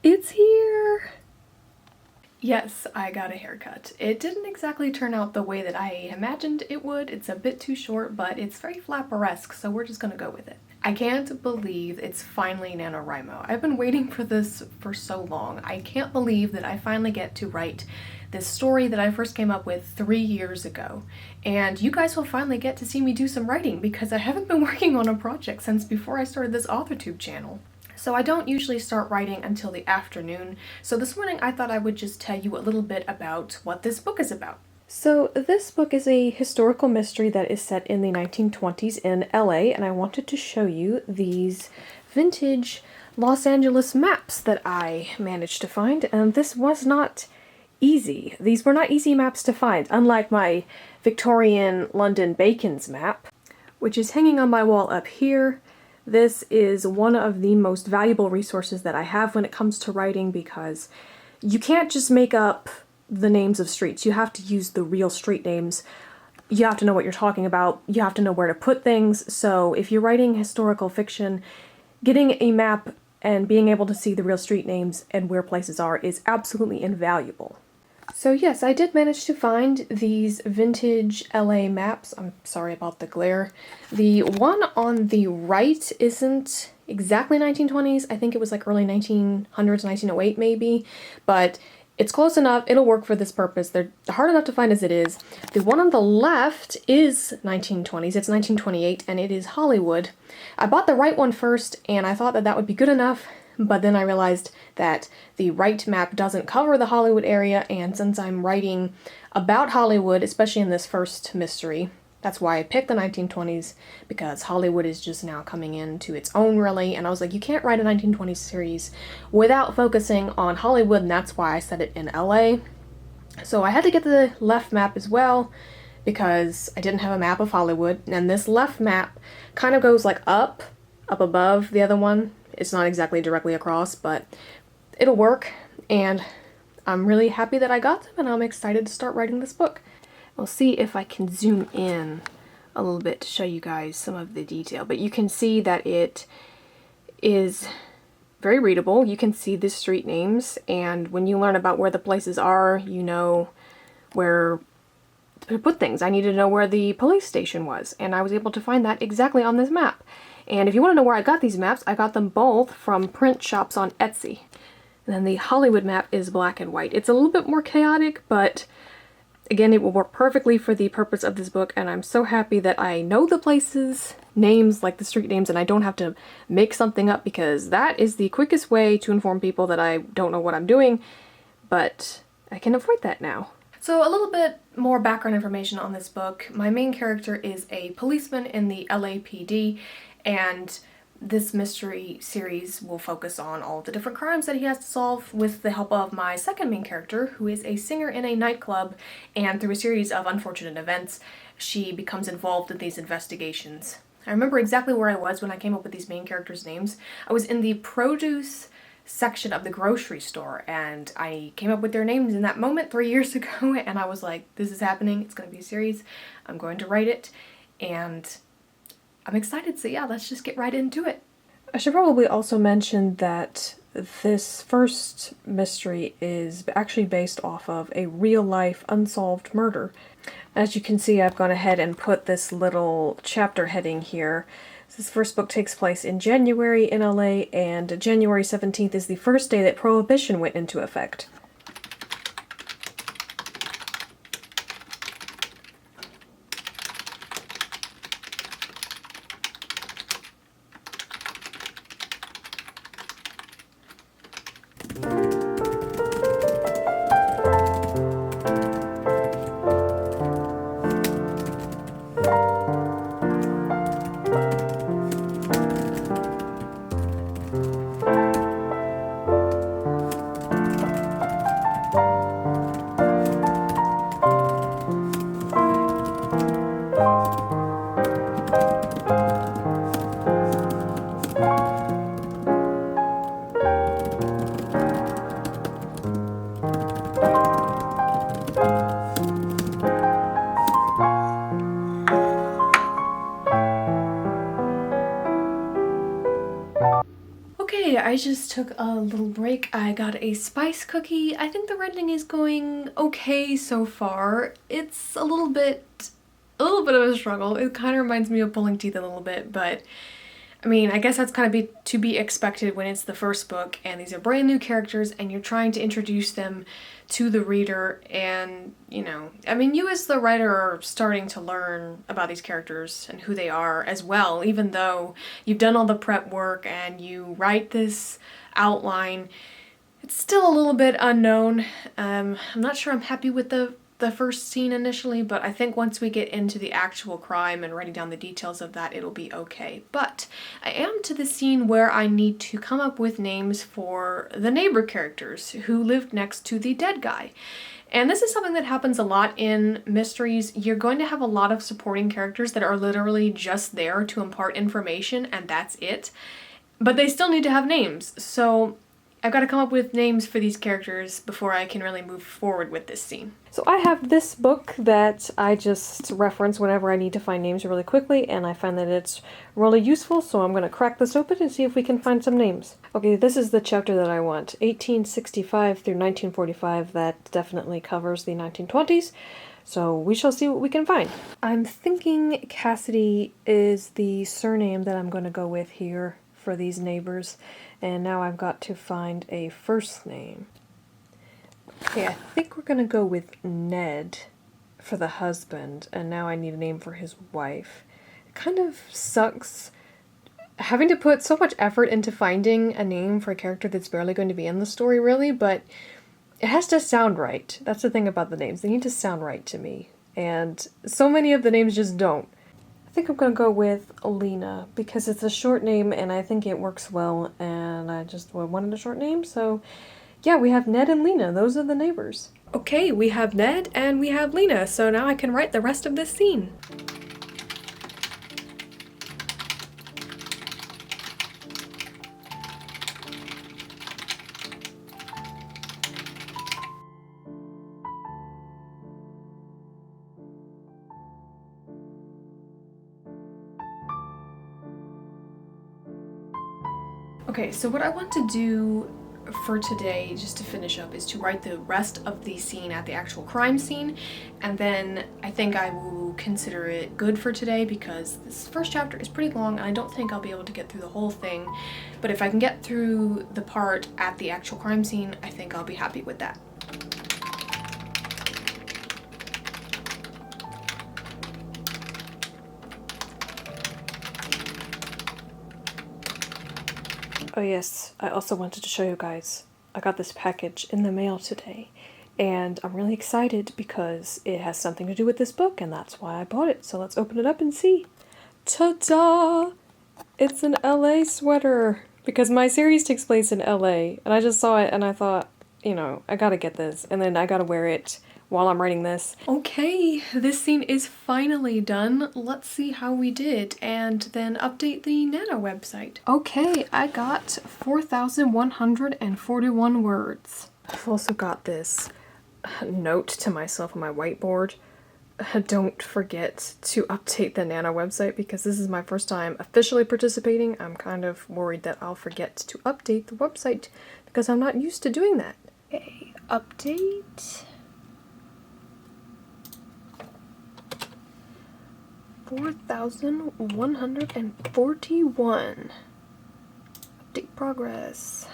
It's here! Yes, I got a haircut. It didn't exactly turn out the way that I imagined it would. It's a bit too short, but it's very flapper-esque, so we're just gonna go with it. I can't believe it's finally NaNoWriMo. I've been waiting for this for so long. I can't believe that I finally get to write this story that I first came up with 3 years ago. And you guys will finally get to see me do some writing because I haven't been working on a project since before I started this authortube channel. So I don't usually start writing until the afternoon, so this morning I thought I would just tell you a little bit about what this book is about. So this book is a historical mystery that is set in the 1920s in LA, and I wanted to show you these vintage Los Angeles maps that I managed to find, and this was not easy. These were not easy maps to find, unlike my Victorian London Bacon's map, which is hanging on my wall up here. This is one of the most valuable resources that I have when it comes to writing because you can't just make up the names of streets. You have to use the real street names. You have to know what you're talking about. You have to know where to put things. So if you're writing historical fiction, getting a map and being able to see the real street names and where places are is absolutely invaluable. So yes, I did manage to find these vintage LA maps. I'm sorry about the glare. The one on the right isn't exactly 1920s. I think it was like early 1900s, 1908 maybe, but it's close enough. It'll work for this purpose. They're hard enough to find as it is. The one on the left is 1920s. It's 1928 and it is Hollywood. I bought the right one first and I thought that that would be good enough. But then I realized that the right map doesn't cover the Hollywood area, and since I'm writing about Hollywood, especially in this first mystery, that's why I picked the 1920s, because Hollywood is just now coming into its own, really, and I was like, you can't write a 1920s series without focusing on Hollywood, and that's why I set it in LA. So I had to get the left map as well, because I didn't have a map of Hollywood, and this left map kind of goes like up above the other one. It's not exactly directly across, but it'll work, and I'm really happy that I got them, and I'm excited to start writing this book. We'll see if I can zoom in a little bit to show you guys some of the detail, but you can see that it is very readable. You can see the street names, and when you learn about where the places are, you know where to put things. I needed to know where the police station was, and I was able to find that exactly on this map. And if you want to know where I got these maps, I got them both from print shops on Etsy. And then the Hollywood map is black and white. It's a little bit more chaotic, but again, it will work perfectly for the purpose of this book, and I'm so happy that I know the places, names, like the street names, and I don't have to make something up, because that is the quickest way to inform people that I don't know what I'm doing, but I can avoid that now. So a little bit more background information on this book. My main character is a policeman in the LAPD, and this mystery series will focus on all the different crimes that he has to solve with the help of my second main character, who is a singer in a nightclub, and through a series of unfortunate events, she becomes involved in these investigations. I remember exactly where I was when I came up with these main characters' names. I was in the produce section of the grocery store, and I came up with their names in that moment 3 years ago, and I was like, this is happening, it's going to be a series, I'm going to write it, and I'm excited, so yeah, let's just get right into it. I should probably also mention that this first mystery is actually based off of a real-life unsolved murder. As you can see, I've gone ahead and put this little chapter heading here. This first book takes place in January in LA, and January 17th is the first day that Prohibition went into effect. Okay, I just took a little break. I got a spice cookie. I think the writing is going okay so far. It's a little bit of a struggle. It kind of reminds me of pulling teeth a little bit, but I mean, I guess that's kind of to be expected when it's the first book and these are brand new characters and you're trying to introduce them to the reader, and you know, I mean, you as the writer are starting to learn about these characters and who they are as well, even though you've done all the prep work and you write this outline. It's still a little bit unknown. I'm not sure I'm happy with the first scene initially, but I think once we get into the actual crime and writing down the details of that, it'll be okay. But I am to the scene where I need to come up with names for the neighbor characters who lived next to the dead guy. And this is something that happens a lot in mysteries. You're going to have a lot of supporting characters that are literally just there to impart information, and that's it. But they still need to have names, so I've got to come up with names for these characters before I can really move forward with this scene. So I have this book that I just reference whenever I need to find names really quickly, and I find that it's really useful, so I'm going to crack this open and see if we can find some names. Okay, this is the chapter that I want. 1865 through 1945, that definitely covers the 1920s, so we shall see what we can find. I'm thinking Cassidy is the surname that I'm going to go with here for these neighbors. And now I've got to find a first name. Okay, I think we're gonna go with Ned for the husband, and now I need a name for his wife. It kind of sucks having to put so much effort into finding a name for a character that's barely going to be in the story, really, but it has to sound right. That's the thing about the names. They need to sound right to me, and so many of the names just don't. I think I'm gonna go with Lena because it's a short name and I think it works well, and I just wanted a short name, so yeah, we have Ned and Lena. Those are the neighbors. Okay, we have Ned and we have Lena, so now I can write the rest of this scene. Okay, so what I want to do for today, just to finish up, is to write the rest of the scene at the actual crime scene, and then I think I will consider it good for today because this first chapter is pretty long and I don't think I'll be able to get through the whole thing, but if I can get through the part at the actual crime scene, I think I'll be happy with that. Oh yes, I also wanted to show you guys, I got this package in the mail today, and I'm really excited because it has something to do with this book, and that's why I bought it. So let's open it up and see. Ta-da! It's an LA sweater, because my series takes place in LA, and I just saw it and I thought, you know, I gotta get this, and then I gotta wear it while I'm writing this. Okay, this scene is finally done. Let's see how we did and then update the Nano website. Okay, I got 4,141 words. I've also got this note to myself on my whiteboard. Don't forget to update the Nano website because this is my first time officially participating. I'm kind of worried that I'll forget to update the website because I'm not used to doing that. Okay, update. 4,141. Update progress.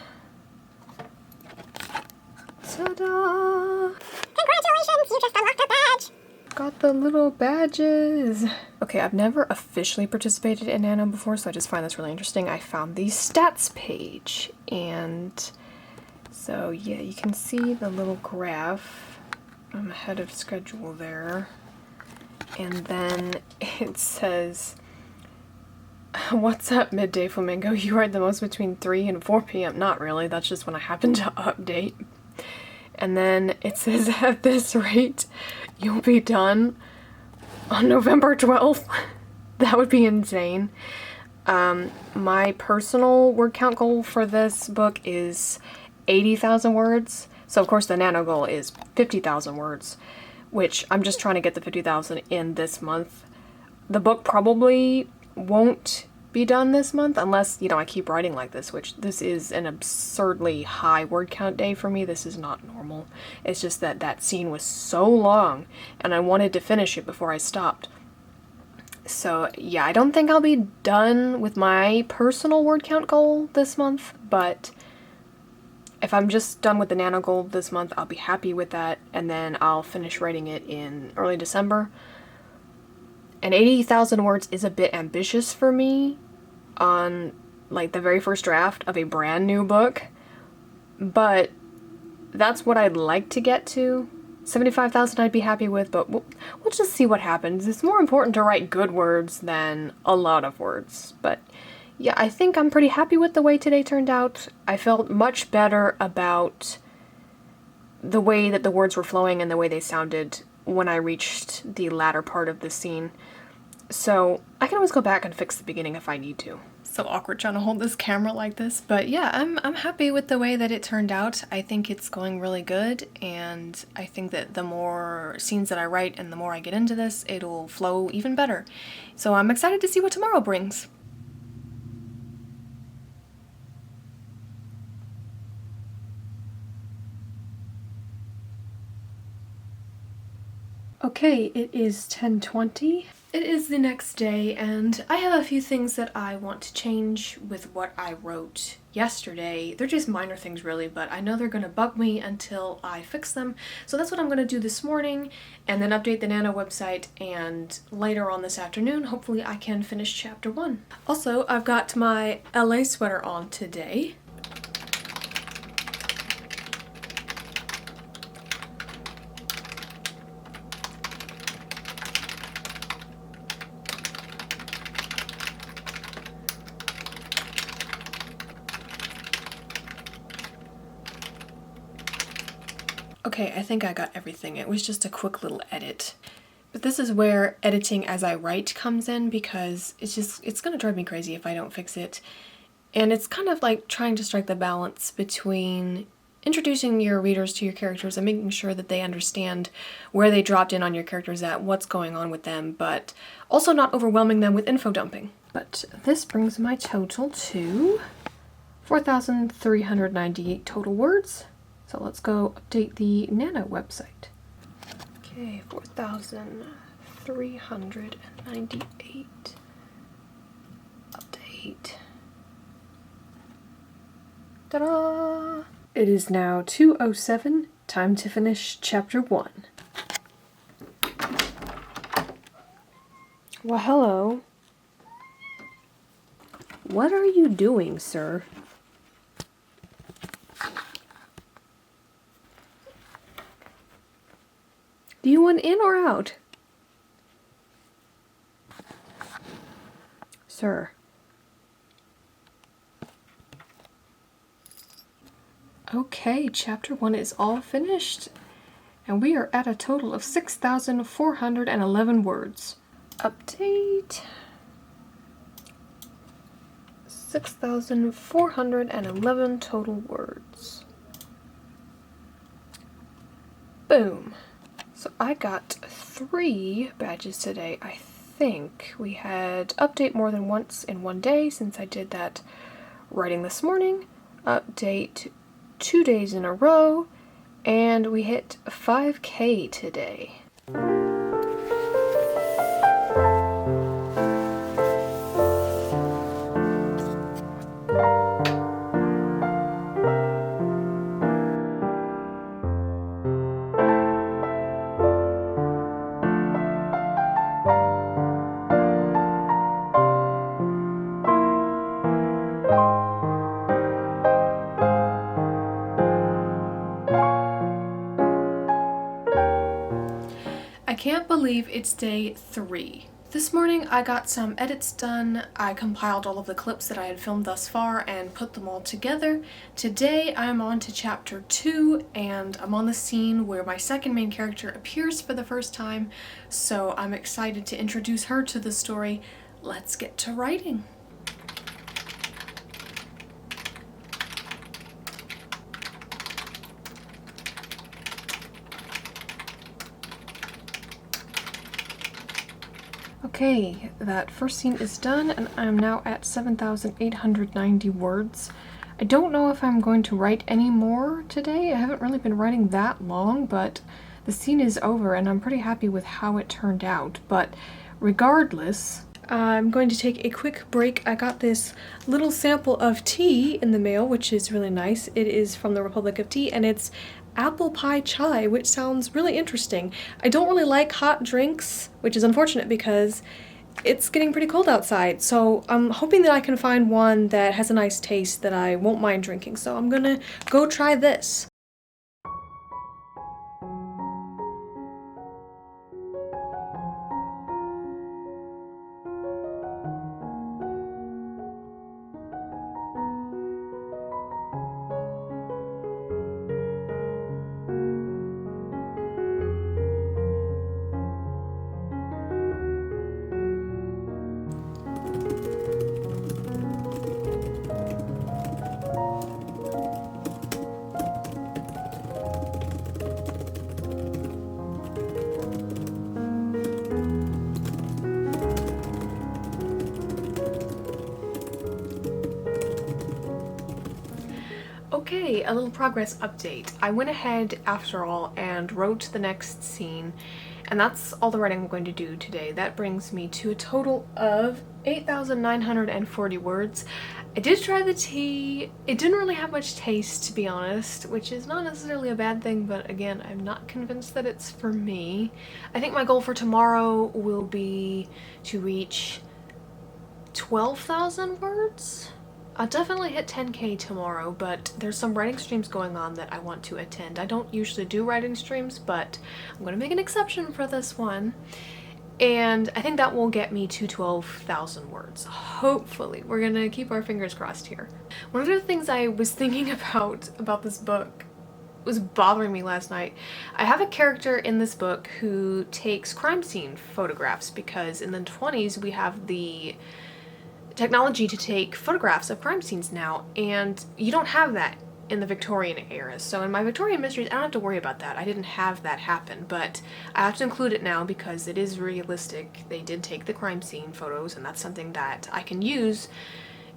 Ta-da! Congratulations, you just unlocked a badge! Got the little badges! Okay, I've never officially participated in Nano before, so I just find this really interesting. I found the stats page, and so yeah, you can see the little graph. I'm ahead of schedule there. And then it says, "What's up, Midday Flamingo? You write the most between 3 and 4 p.m. Not really, that's just when I happen to update." And then it says, "At this rate, you'll be done on November 12th. That would be insane. My personal word count goal for this book is 80,000 words. So of course the Nano goal is 50,000 words. Which I'm just trying to get the 50,000 in this month. The book probably won't be done this month, unless, you know, I keep writing like this, which this is an absurdly high word count day for me. This is not normal. It's just that that scene was so long, and I wanted to finish it before I stopped. So yeah, I don't think I'll be done with my personal word count goal this month, but if I'm just done with the Nano goal this month, I'll be happy with that, and then I'll finish writing it in early December. And 80,000 words is a bit ambitious for me on, like, the very first draft of a brand new book, but that's what I'd like to get to. 75,000 I'd be happy with, but we'll just see what happens. It's more important to write good words than a lot of words. But yeah, I think I'm pretty happy with the way today turned out. I felt much better about the way that the words were flowing and the way they sounded when I reached the latter part of the scene. So I can always go back and fix the beginning if I need to. So awkward trying to hold this camera like this, but yeah, I'm happy with the way that it turned out. I think it's going really good, and I think that the more scenes that I write and the more I get into this, it'll flow even better. So I'm excited to see what tomorrow brings. Okay, it is 10:20. It is the next day, and I have a few things that I want to change with what I wrote yesterday. They're just minor things really, but I know they're gonna bug me until I fix them. So that's what I'm gonna do this morning, and then update the Nano website, and later on this afternoon, hopefully I can finish chapter 1. Also, I've got my LA sweater on today. Okay, I think I got everything. It was just a quick little edit. But this is where editing as I write comes in, because it's gonna drive me crazy if I don't fix it. And it's kind of like trying to strike the balance between introducing your readers to your characters and making sure that they understand where they dropped in on your characters at, what's going on with them, but also not overwhelming them with info dumping. But this brings my total to 4,398 total words. So let's go update the Nano website. Okay, 4,398. Update. Ta-da! It is now 2:07, time to finish chapter 1. Well, hello. What are you doing, sir? Do you want in or out? Sir. Okay, chapter 1 is all finished, and we are at a total of 6,411 words. Update. 6,411 total words. Boom. So I got 3 badges today, I think. We had update more than once in one day, since I did that writing this morning. Update 2 days in a row, and we hit 5K today. I can't believe it's day 3. This morning I got some edits done. I compiled all of the clips that I had filmed thus far and put them all together. Today I'm on to chapter 2, and I'm on the scene where my second main character appears for the first time, so I'm excited to introduce her to the story. Let's get to writing. Okay, that first scene is done, and I'm now at 7,890 words. I don't know if I'm going to write any more today. I haven't really been writing that long, but the scene is over, and I'm pretty happy with how it turned out. But regardless, I'm going to take a quick break. I got this little sample of tea in the mail, which is really nice. It is from the Republic of Tea, and it's apple pie chai, which sounds really interesting. I don't really like hot drinks, which is unfortunate because it's getting pretty cold outside, so I'm hoping that I can find one that has a nice taste that I won't mind drinking, so I'm gonna go try this. Okay, a little progress update. I went ahead after all and wrote the next scene, and that's all the writing I'm going to do today. That brings me to a total of 8,940 words. I did try the tea. It didn't really have much taste, to be honest, which is not necessarily a bad thing, but again, I'm not convinced that it's for me. I think my goal for tomorrow will be to reach 12,000 words? I'll definitely hit 10k tomorrow, but there's some writing streams going on that I want to attend. I don't usually do writing streams, but I'm going to make an exception for this one. And I think that will get me to 12,000 words. Hopefully. We're going to keep our fingers crossed here. One of the things I was thinking about this book was bothering me last night. I have a character in this book who takes crime scene photographs because in the 20s we have the technology to take photographs of crime scenes now, and you don't have that in the Victorian era. So in my Victorian mysteries, I don't have to worry about that. I didn't have that happen, but I have to include it now because it is realistic. They did take the crime scene photos, and that's something that I can use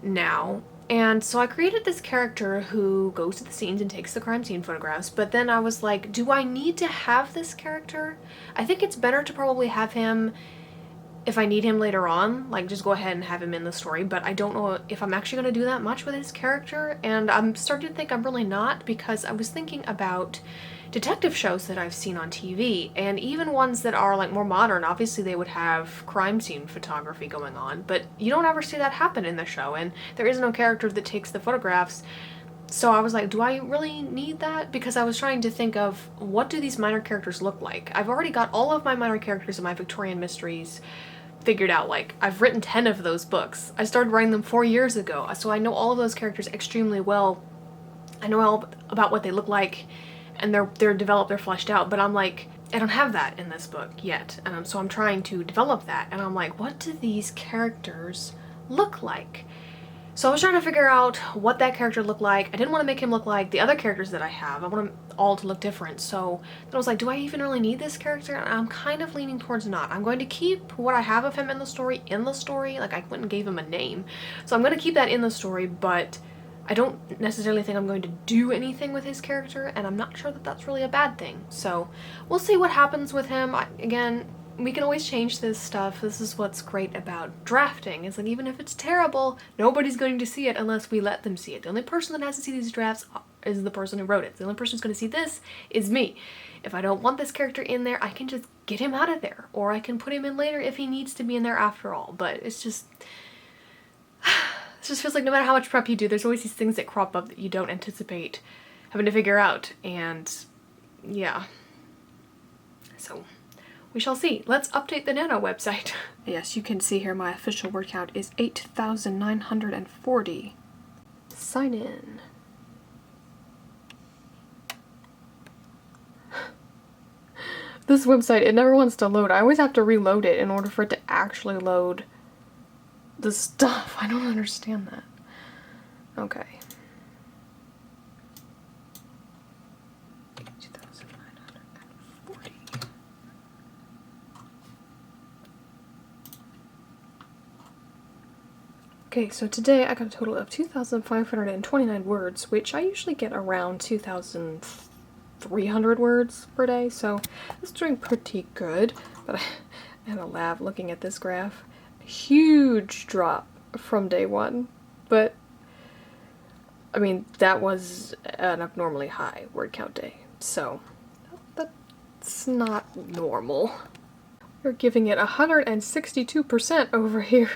now. And so I created this character who goes to the scenes and takes the crime scene photographs, but then I was like, do I need to have this character? I think it's better to probably have him if I need him later on, like just go ahead and have him in the story, but I don't know if I'm actually going to do that much with his character, and I'm starting to think I'm really not, because I was thinking about detective shows that I've seen on TV, and even ones that are like more modern. Obviously they would have crime scene photography going on, but you don't ever see that happen in the show, and there is no character that takes the photographs. So I was like, do I really need that? Because I was trying to think of, what do these minor characters look like? I've already got all of my minor characters in my Victorian mysteries figured out. Like, I've written 10 of those books. I started writing them 4 years ago, so I know all of those characters extremely well. I know all about what they look like, and they're developed, they're fleshed out, but I'm like, I don't have that in this book yet, and so I'm trying to develop that, and I'm like, what do these characters look like? So I was trying to figure out what that character looked like. I didn't want to make him look like the other characters that I have. I want them all to look different. So then I was like, do I even really need this character? And I'm kind of leaning towards not. I'm going to keep what I have of him in the story. Like, I went and gave him a name. So I'm going to keep that in the story, but I don't necessarily think I'm going to do anything with his character, and I'm not sure that that's really a bad thing. So we'll see what happens with him. Again, we can always change this stuff. This is what's great about drafting. It's like, even if it's terrible, nobody's going to see it unless we let them see it. The only person that has to see these drafts is the person who wrote it. The only person who's going to see this is me. If I don't want this character in there, I can just get him out of there. Or I can put him in later if he needs to be in there after all. But it's just... it just feels like no matter how much prep you do, there's always these things that crop up that you don't anticipate having to figure out. And yeah. So... we shall see. Let's update the Nano website. Yes, you can see here my official word count is 8,940. Sign in. This website, it never wants to load. I always have to reload it in order for it to actually load the stuff. I don't understand that. Okay. Okay, so today I got a total of 2,529 words, which I usually get around 2,300 words per day, so it's doing pretty good. But I had a laugh looking at this graph. A huge drop from day one, but I mean, that was an abnormally high word count day, so that's not normal. We're giving it 162% over here.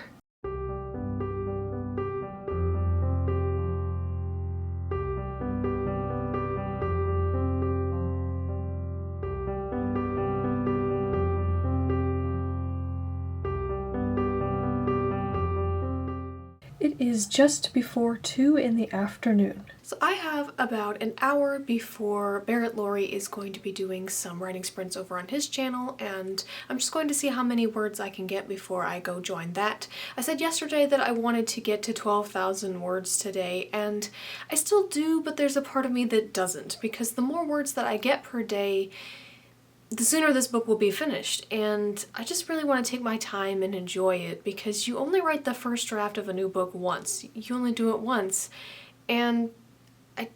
It is just before 2 in the afternoon. So I have about an hour before Barrett Laurie is going to be doing some writing sprints over on his channel, and I'm just going to see how many words I can get before I go join that. I said yesterday that I wanted to get to 12,000 words today, and I still do, but there's a part of me that doesn't, because the more words that I get per day, the sooner this book will be finished, and I just really want to take my time and enjoy it, because you only write the first draft of a new book once. You only do it once, and I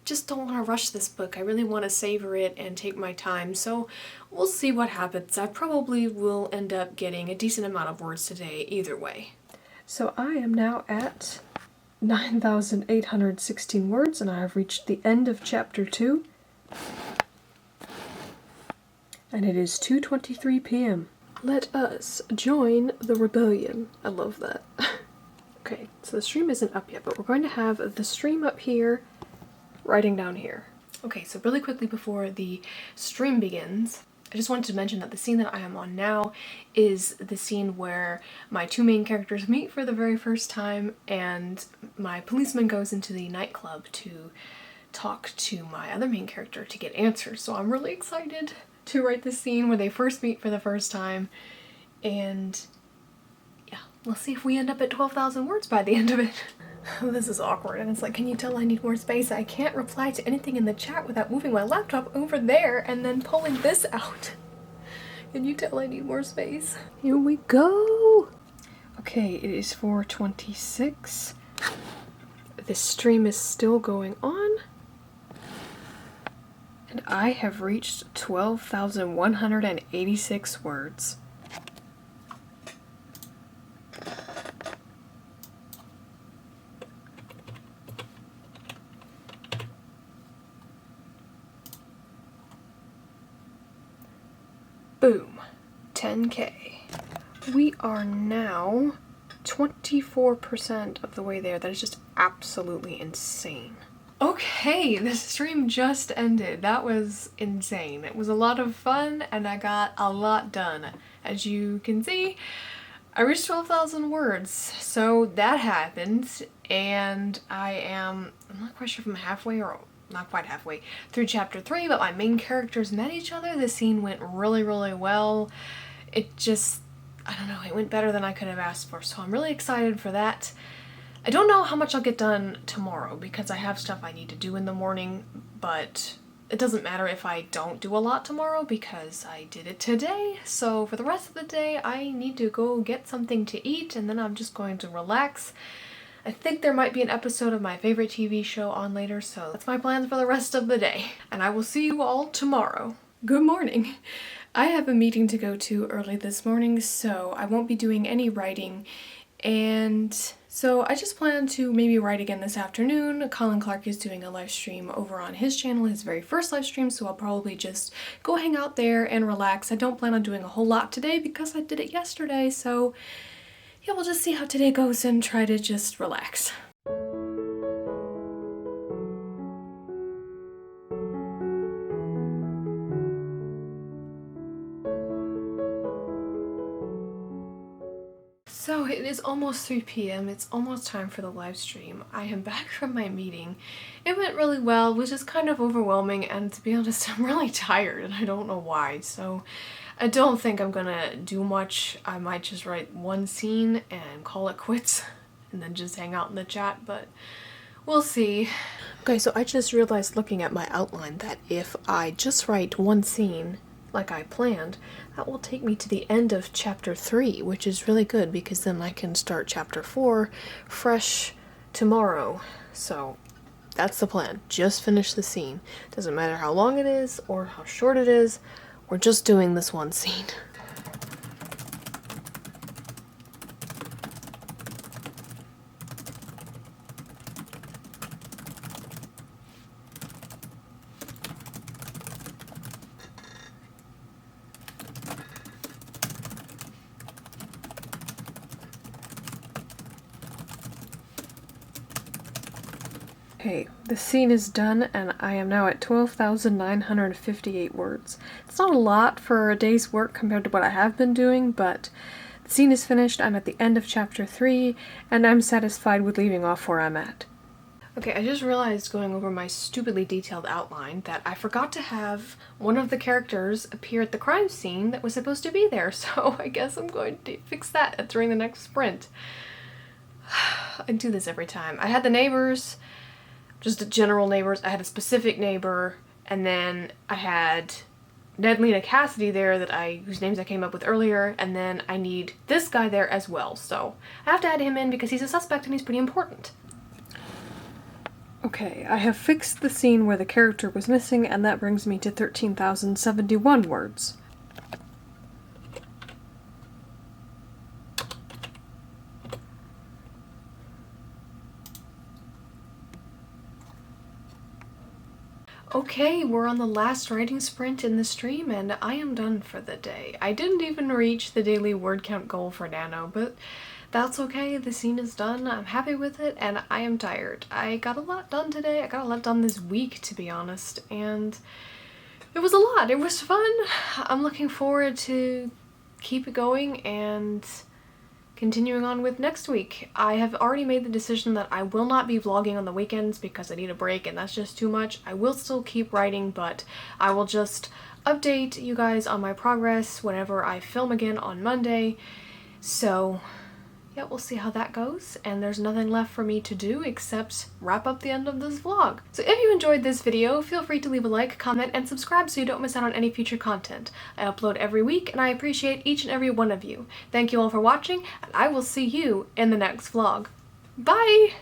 just don't want to rush this book. I really want to savor it and take my time, so we'll see what happens. I probably will end up getting a decent amount of words today either way. So I am now at 9,816 words, and I have reached the end of chapter 2. And it is 2:23 p.m. Let us join the rebellion. I love that. Okay, so the stream isn't up yet, but we're going to have the stream up here, writing down here. Okay, so really quickly before the stream begins, I just wanted to mention that the scene that I am on now is the scene where my two main characters meet for the very first time, and my policeman goes into the nightclub to talk to my other main character to get answers. So I'm really excited to write this scene where they first meet for the first time, and yeah, we'll see if we end up at 12,000 words by the end of it. This is awkward, and it's like, can you tell I need more space? I can't reply to anything in the chat without moving my laptop over there and then pulling this out. Can you tell I need more space? Here we go! Okay, it is 4:26. This stream is still going on. And I have reached 12,186 words. Boom. 10K. We are now 24% of the way there. That is just absolutely insane. Okay, the stream just ended. That was insane. It was a lot of fun, and I got a lot done. As you can see, I reached 12,000 words, so that happened, and I'm not quite sure if I'm halfway or not quite halfway through chapter 3, but my main characters met each other. The scene went really, really well. It just, I don't know, it went better than I could have asked for, so I'm really excited for that. I don't know how much I'll get done tomorrow because I have stuff I need to do in the morning, but it doesn't matter if I don't do a lot tomorrow because I did it today. So for the rest of the day, I need to go get something to eat, and then I'm just going to relax. I think there might be an episode of my favorite TV show on later, so that's my plans for the rest of the day. And I will see you all tomorrow. Good morning. I have a meeting to go to early this morning, so I won't be doing any writing, and so I just plan to maybe write again this afternoon. Colin Clark is doing a live stream over on his channel, his very first live stream, so I'll probably just go hang out there and relax. I don't plan on doing a whole lot today because I did it yesterday, so yeah, we'll just see how today goes and try to just relax. So it is almost 3 p.m. It's almost time for the live stream. I am back from my meeting. It went really well, which is kind of overwhelming, and to be honest, I'm really tired and I don't know why. So I don't think I'm gonna do much. I might just write one scene and call it quits and then just hang out in the chat, but we'll see. Okay, so I just realized looking at my outline that if I just write one scene like I planned, that will take me to the end of chapter 3, which is really good because then I can start chapter 4 fresh tomorrow. So that's the plan. Just finish the scene. Doesn't matter how long it is or how short it is, we're just doing this one scene. Okay, the scene is done and I am now at 12,958 words. It's not a lot for a day's work compared to what I have been doing, but the scene is finished, I'm at the end of chapter 3, and I'm satisfied with leaving off where I'm at. Okay, I just realized going over my stupidly detailed outline that I forgot to have one of the characters appear at the crime scene that was supposed to be there, so I guess I'm going to fix that during the next sprint. I do this every time. I had the neighbors, just general neighbors. I had a specific neighbor, and then I had Ned, Lena, Cassidy there whose names I came up with earlier, and then I need this guy there as well. So I have to add him in because he's a suspect and he's pretty important. Okay, I have fixed the scene where the character was missing, and that brings me to 13,071 words. Okay, we're on the last writing sprint in the stream and I am done for the day. I didn't even reach the daily word count goal for Nano, but that's okay. The scene is done. I'm happy with it and I am tired. I got a lot done today. I got a lot done this week, to be honest, and it was a lot. It was fun. I'm looking forward to keep it going and continuing on with next week. I have already made the decision that I will not be vlogging on the weekends because I need a break and that's just too much. I will still keep writing, but I will just update you guys on my progress whenever I film again on Monday. So yeah, we'll see how that goes, and there's nothing left for me to do except wrap up the end of this vlog. So if you enjoyed this video, feel free to leave a like, comment, and subscribe so you don't miss out on any future content. I upload every week, and I appreciate each and every one of you. Thank you all for watching, and I will see you in the next vlog. Bye!